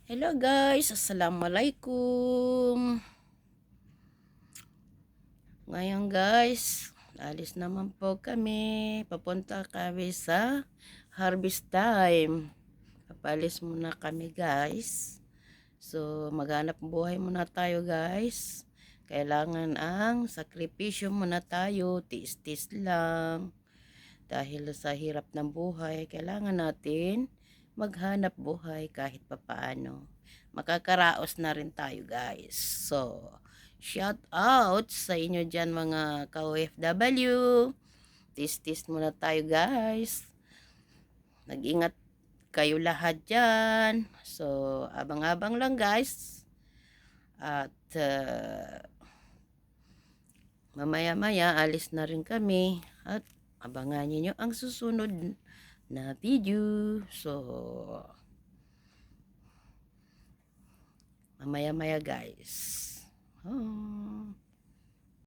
Hello guys, assalamualaikum. Ngayon guys, alis naman po kami. Papunta kami sa harvest time. Papalis muna kami guys. So maghanap buhay muna tayo guys. Kailangan ang sakripisyo muna tayo. Tiis-tiis lang. Dahil sa hirap ng buhay, kailangan natin maghanap buhay kahit papaano. Makakaraos na rin tayo guys. So, shout out sa inyo dyan mga ka-OFW. Tis-tis muna tayo guys. Nag-ingat kayo lahat dyan. So, abang-abang lang guys. At mamaya-maya alis na rin kami. At abangan niyo ang susunod na video. So, mamaya-maya guys.